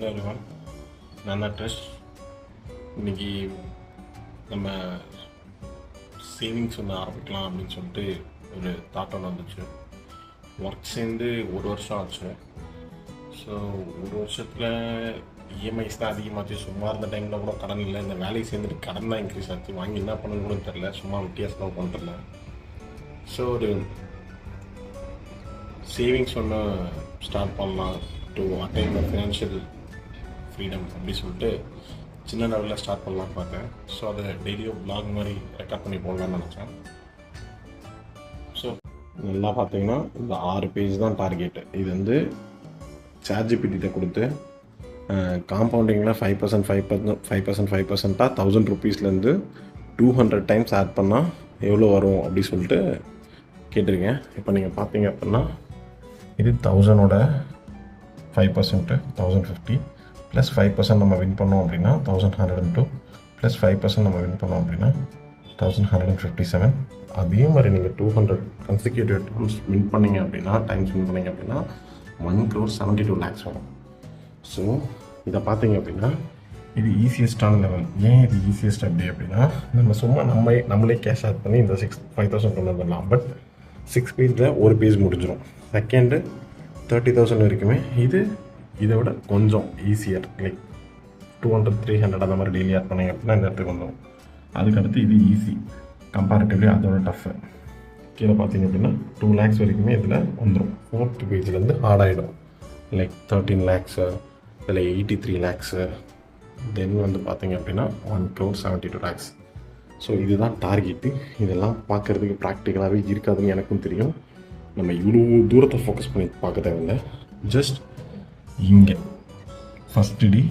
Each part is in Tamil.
ஹலோ எவ்ரிவன், நான் தான் ட்ரெஸ். இன்றைக்கி நம்ம சேவிங்ஸ் ஒன்று ஆரம்பிக்கலாம் அப்படின்னு சொல்லிட்டு ஒரு தாட் ஒன்று வந்துச்சு. ஒர்க் சேர்ந்து ஒரு வருஷம் ஆச்சு. ஸோ ஒரு வருஷத்தில் இஎம்ஐஸ் தான் அதிகமாச்சு. சும்மா இருந்த டைமில் கூட கடன் இல்லை. இந்த வேலையை சேர்ந்துட்டு கடன் தான் இன்க்ரீஸ் ஆச்சு. வாங்கி என்ன பண்ணணும்னு கூட தெரில. சும்மா வித்தியாசமாக பண்ணுறல. ஸோ ஒரு சேவிங்ஸ் ஒன்று ஸ்டார்ட் பண்ணலாம் to attain the financial freedom அப்படி சொல்லிட்டு சின்ன லெவலில் ஸ்டார்ட் பண்ணலான்னு பார்த்தேன். ஸோ அதை டெய்லியும் பிளாக் மாதிரி ரெக்கார்ட் பண்ணி போடலான்னு நினச்சேன். ஸோ நல்லா பார்த்தீங்கன்னா இந்த 6 பேஜ் தான் டார்கெட்டு. இது வந்து ChatGPT கொடுத்து காம்பவுண்டிங்கில் 5% 5% 1000 ருபீஸ்லேருந்து 200 டைம்ஸ் ஆட் பண்ணால் எவ்வளோ வரும் அப்படி சொல்லிட்டு கேட்டிருக்கேன். இப்போ நீங்கள் பார்த்தீங்க அப்படின்னா இது 1000ஓட 5% 1050 ப்ளஸ் 5% நம்ம வின் பண்ணோம் அப்படின்னா 1102 ப்ளஸ் 5% நம்ம வின் பண்ணோம் அப்படின்னா 1157. அதே மாதிரி நீங்கள் 200 கன்சிக்யூட்டிவ் டைம்ஸ் வின் பண்ணிங்க அப்படின்னா அப்படின்னா 1,72 lakhs வரும். ஸோ இதை பார்த்தீங்க அப்படின்னா இது ஈஸியஸ்டான லெவல். ஏன் இது ஈஸியஸ்ட் அப்படின்னா நம்ம சும்மா நம்மளே கேஷ் ஆட் பண்ணி இந்த 5,000 கொண்டு வந்துடலாம். பட் 6 பேஜில் ஒரு பேஜ் முடிஞ்சிடும். செகண்டு 30,000 வரைக்குமே இதை விட கொஞ்சம் ஈஸியர். லைக் 200 300 அந்த மாதிரி டெய்லி ஆட் பண்ணிங்க அப்படின்னா இந்த இடத்துக்கு வந்துடும். அதுக்கடுத்து இது ஈஸி கம்பேரிட்டிவ்லி, அதோட டஃப்பு. கீழே பார்த்தீங்க அப்படின்னா 2 lakhs வரைக்குமே இதில் வந்துடும். 4th பேஜ்லேருந்து ஹார்ட் ஆகிடும். லைக் 13 lakhs, இதில் 83 lakhs, தென் வந்து பார்த்தீங்க அப்படின்னா 1,72 lakhs. ஸோ இதுதான் டார்கெட்டு. இதெல்லாம் பார்க்குறதுக்கு ப்ராக்டிக்கலாகவே இருக்காதுன்னு எனக்கும் தெரியும். நம்ம இவ்வளோ தூரத்தை ஃபோக்கஸ் பண்ணி பார்க்க தேவையில்லை. ஜஸ்ட் இங்கே ஃபஸ்ட்டு டி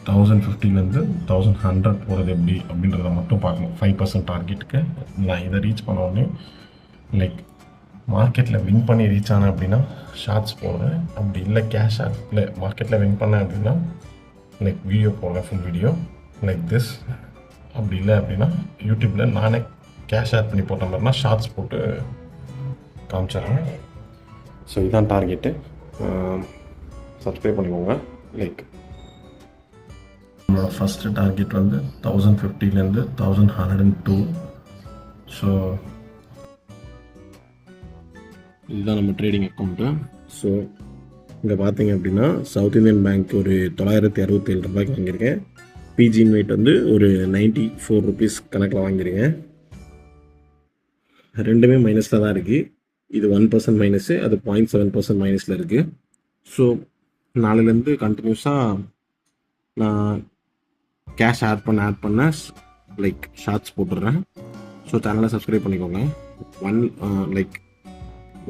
1050லேருந்து 1100 போகிறது எப்படி அப்படின்றத மட்டும் பார்க்கணும். 5% டார்கெட்டுக்கு நான் இதை ரீச் பண்ண உடனே லைக் மார்க்கெட்டில் வின் பண்ணி ரீச் ஆனேன் அப்படின்னா ஷார்ட்ஸ் போடுறேன். அப்படி இல்லை கேஷ் ஆட்டில் மார்க்கெட்டில் வின் பண்ணேன் அப்படின்னா லைக் வீடியோ போடுறேன், ஃபுல் வீடியோ லைக் திஸ். அப்படி இல்லை அப்படின்னா யூடியூப்பில் நானே கேஷ் ஆட் பண்ணி போட்ட மாதிரினா ஷார்ட்ஸ் போட்டு காமிச்சிடுறேன். ஸோ இதுதான் டார்கெட்டு. சப்ஸ்கிரைப் பண்ணிக்கோங்க. லைக் நம்மளோட ஃபஸ்ட்டு டார்கெட் வந்து 1050லேருந்து 1102. ஸோ இதுதான் நம்ம ட்ரேடிங் அக்கௌண்ட்டு. ஸோ இங்கே பார்த்தீங்க அப்படின்னா சவுத் இந்தியன் பேங்க் ஒரு 967 ரூபாய்க்கு வாங்கியிருக்கேன். பிஜி இன்வைட் வந்து ஒரு 94 ருபீஸ் கணக்கில் வாங்கியிருக்கேன். ரெண்டுமே மைனஸில் தான் இருக்குது. இது 1% மைனஸு, அது 0.7% மைனஸில் இருக்குது. ஸோ நாளையிலேருந்து கண்டினியூஸாக நான் கேஷ் ஆட் பண்ண லைக் ஷார்ட்ஸ் போட்டுடுறேன். ஸோ சேனலை சப்ஸ்கிரைப் பண்ணிக்கோங்க.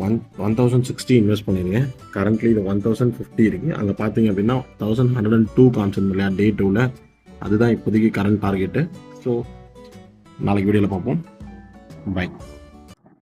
1,060 இன்வெஸ்ட் பண்ணிடுங்க. கரண்ட்லி இது 1,050 இருக்குது. அங்கே பார்த்தீங்க அப்படின்னா 1102 காமிச்சிருந்தோம் இல்லையா டே 2ல். அதுதான் இப்போதைக்கு கரண்ட் டார்கெட்டு. ஸோ நாளைக்கு வீடியோவில் பார்ப்போம். பை.